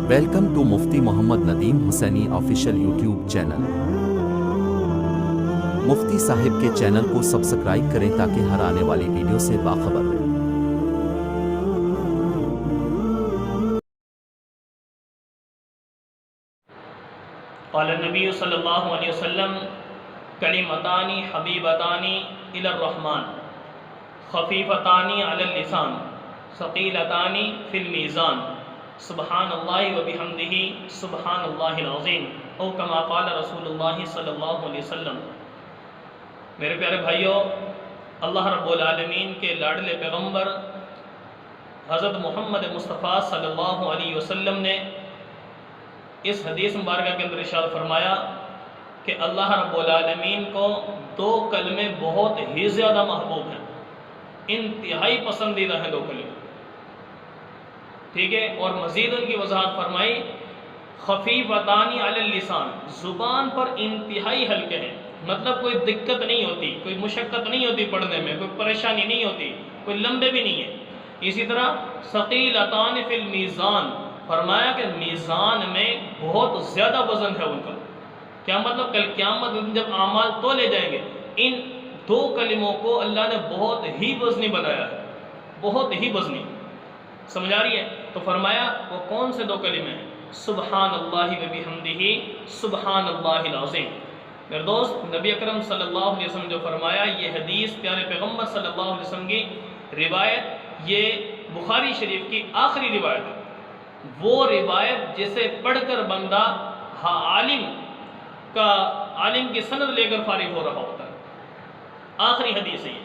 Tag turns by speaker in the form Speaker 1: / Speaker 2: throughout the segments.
Speaker 1: Welcome to Mufti Muhammad Nadeem Husaini official YouTube channel. Mufti صاحب کے channel کو سبسکرائب کریں تاکہ ہر آنے والی ویڈیو سے باخبر رہیں۔
Speaker 2: قال النبی صلی اللہ علیہ وسلم کلمتان حبیبتان الی الرحمن خفیفتان علی اللسان ثقیلتان فی المیزان سبحان اللہ و بحمدہ سبحان اللہ العظیم او کما قال رسول اللہ صلی اللہ علیہ وسلم۔ میرے پیارے بھائیوں، اللہ رب العالمین کے لاڈلے پیغمبر حضرت محمد مصطفیٰ صلی اللہ علیہ وسلم نے اس حدیث مبارکہ کے اندر ارشاد فرمایا کہ اللہ رب العالمین کو دو کلمے بہت ہی زیادہ محبوب ہیں، انتہائی پسندیدہ ہیں دو کلمے، ٹھیک ہے۔ اور مزید ان کی وضاحت فرمائی خفیفتان علی اللسان، زبان پر انتہائی ہلکے ہیں، مطلب کوئی دقت نہیں ہوتی، کوئی مشقت نہیں ہوتی پڑھنے میں، کوئی پریشانی نہیں ہوتی، کوئی لمبے بھی نہیں ہے۔ اسی طرح ثقیلتان فی المیزان، فرمایا کہ میزان میں بہت زیادہ وزن ہے ان کا۔ کیا مطلب؟ کل قیامت دن جب اعمال تولے جائیں گے، ان دو کلموں کو اللہ نے بہت ہی وزنی بنایا ہے، بہت ہی وزنی، سمجھ آ رہی ہے؟ تو فرمایا وہ کون سے دو کلمے ہیں؟ سبحان اللہ و بحمدہ سبحان اللہ العظیم۔ میرے دوست، نبی اکرم صلی اللہ علیہ وسلم جو فرمایا، یہ حدیث پیارے پیغمبر صلی اللہ علیہ وسلم کی روایت، یہ بخاری شریف کی آخری روایت ہے، وہ روایت جسے پڑھ کر بندہ عالم کی سند لے کر فارغ ہو رہا ہوتا ہے، آخری حدیث ہے یہ۔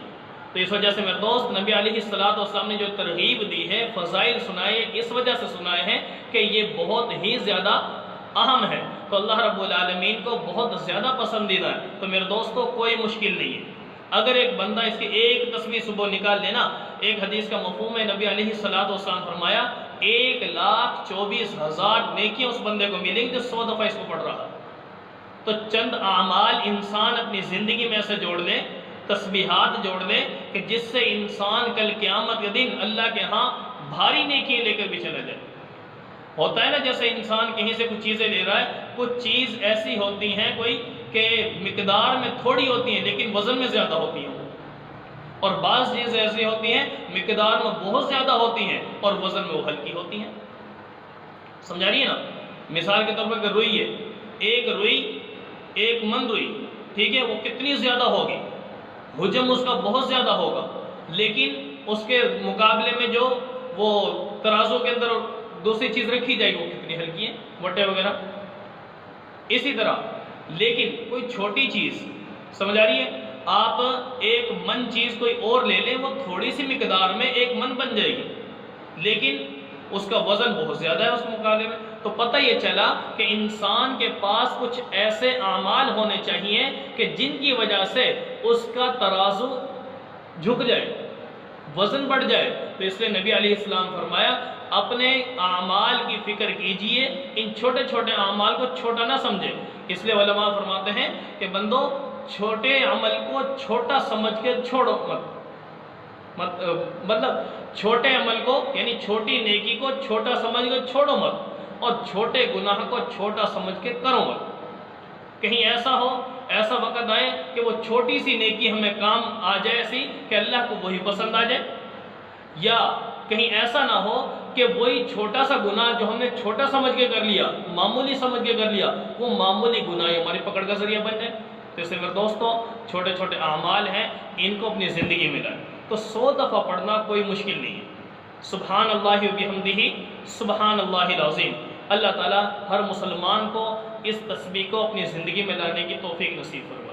Speaker 2: تو اس وجہ سے میرے دوست، نبی علیہ السلام نے جو ترغیب دی ہے، فضائل سنائے، اس وجہ سے سنائے ہیں کہ یہ بہت ہی زیادہ اہم ہے، تو اللہ رب العالمین کو بہت زیادہ پسندیدہ ہے۔ تو میرے دوستو، کوئی مشکل نہیں ہے، اگر ایک بندہ اس کی ایک تسبیح صبح نکال لینا، ایک حدیث کا مفہوم ہے، نبی علیہ السلام فرمایا 1,24,000 نیکیاں اس بندے کو ملیں گی جو 100 دفعہ اس کو پڑھ رہا ہے۔ تو چند اعمال انسان اپنی زندگی میں ایسے جوڑ لے، تسبیحات جوڑ لے کہ جس سے انسان کل قیامت کے دن اللہ کے ہاں بھاری نیکیاں لے کر بھی چلا جائے۔ ہوتا ہے نا، جیسے انسان کہیں سے کچھ چیزیں لے رہا ہے، کچھ چیز ایسی ہوتی ہیں کوئی کہ مقدار میں تھوڑی ہوتی ہیں لیکن وزن میں زیادہ ہوتی ہیں، اور بعض چیزیں ایسی ہوتی ہیں مقدار میں بہت زیادہ ہوتی ہیں اور وزن میں وہ ہلکی ہوتی ہیں، سمجھا رہی ہے نا؟ مثال کے طور پر اگر روئی ہے، ایک روئی، ایک من روئی، ٹھیک ہے، وہ کتنی زیادہ ہوگی، حجم اس کا بہت زیادہ ہوگا، لیکن اس کے مقابلے میں جو وہ ترازو کے اندر دوسری چیز رکھی جائے گی وہ کتنی ہلکی ہے، وٹے وغیرہ۔ اسی طرح لیکن کوئی چھوٹی چیز، سمجھ آ رہی ہے، آپ ایک من چیز کوئی اور لے لیں، وہ تھوڑی سی مقدار میں ایک من بن جائے گی، لیکن اس کا وزن بہت زیادہ ہے اس مقابلے میں۔ تو پتہ یہ چلا کہ انسان کے پاس کچھ ایسے اعمال ہونے چاہیے کہ جن کی وجہ سے اس کا ترازو جھک جائے، وزن بڑھ جائے۔ تو اس لیے نبی علیہ السلام فرمایا اپنے اعمال کی فکر کیجئے، ان چھوٹے چھوٹے اعمال کو چھوٹا نہ سمجھے۔ اس لیے علماء فرماتے ہیں کہ بندو، چھوٹے عمل کو چھوٹا سمجھ کے چھوڑو مت، مطلب چھوٹے عمل کو یعنی چھوٹی نیکی کو چھوٹا سمجھ کے چھوڑو مت، اور چھوٹے گناہ کو چھوٹا سمجھ کے کرو مت۔ کہیں ایسا ہو، ایسا وقت آئے کہ وہ چھوٹی سی نیکی ہمیں کام آ جائے ایسی کہ اللہ کو وہی پسند آ جائے، یا کہیں ایسا نہ ہو کہ وہی چھوٹا سا گناہ جو ہم نے چھوٹا سمجھ کے کر لیا، معمولی سمجھ کے کر لیا، وہ معمولی گناہ ہماری پکڑ کا ذریعہ بن جائے۔ تو اس لیے میرے دوستوں، چھوٹے چھوٹے اعمال ہیں، ان کو اپنی زندگی میں لائیں۔ تو 100 دفعہ پڑھنا کوئی مشکل نہیں ہے، سبحان اللہ و بحمدہ سبحان اللہ العظیم۔ اللہ تعالیٰ ہر مسلمان کو اس تسبیح کو اپنی زندگی میں لانے کی توفیق نصیب فرمائے۔